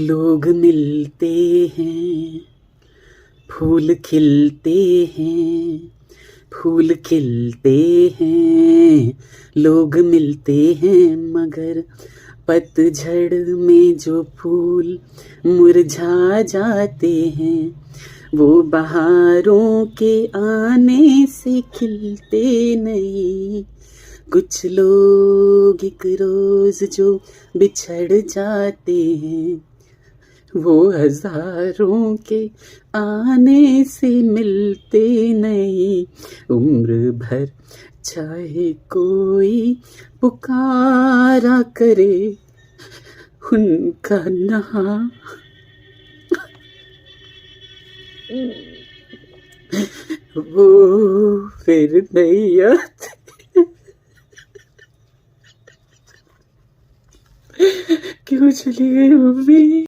लोग मिलते हैं, फूल खिलते हैं, फूल खिलते हैं, लोग मिलते हैं, मगर पतझड़ में जो फूल मुरझा जाते हैं वो बहारों के आने से खिलते नहीं। कुछ लोग एक रोज जो बिछड़ जाते हैं वो हजारों के आने से मिलते नहीं। उम्र भर चाहे कोई पुकारा करे उनका नाम वो फिर नहीं आते। क्यों चली गई मम्मी?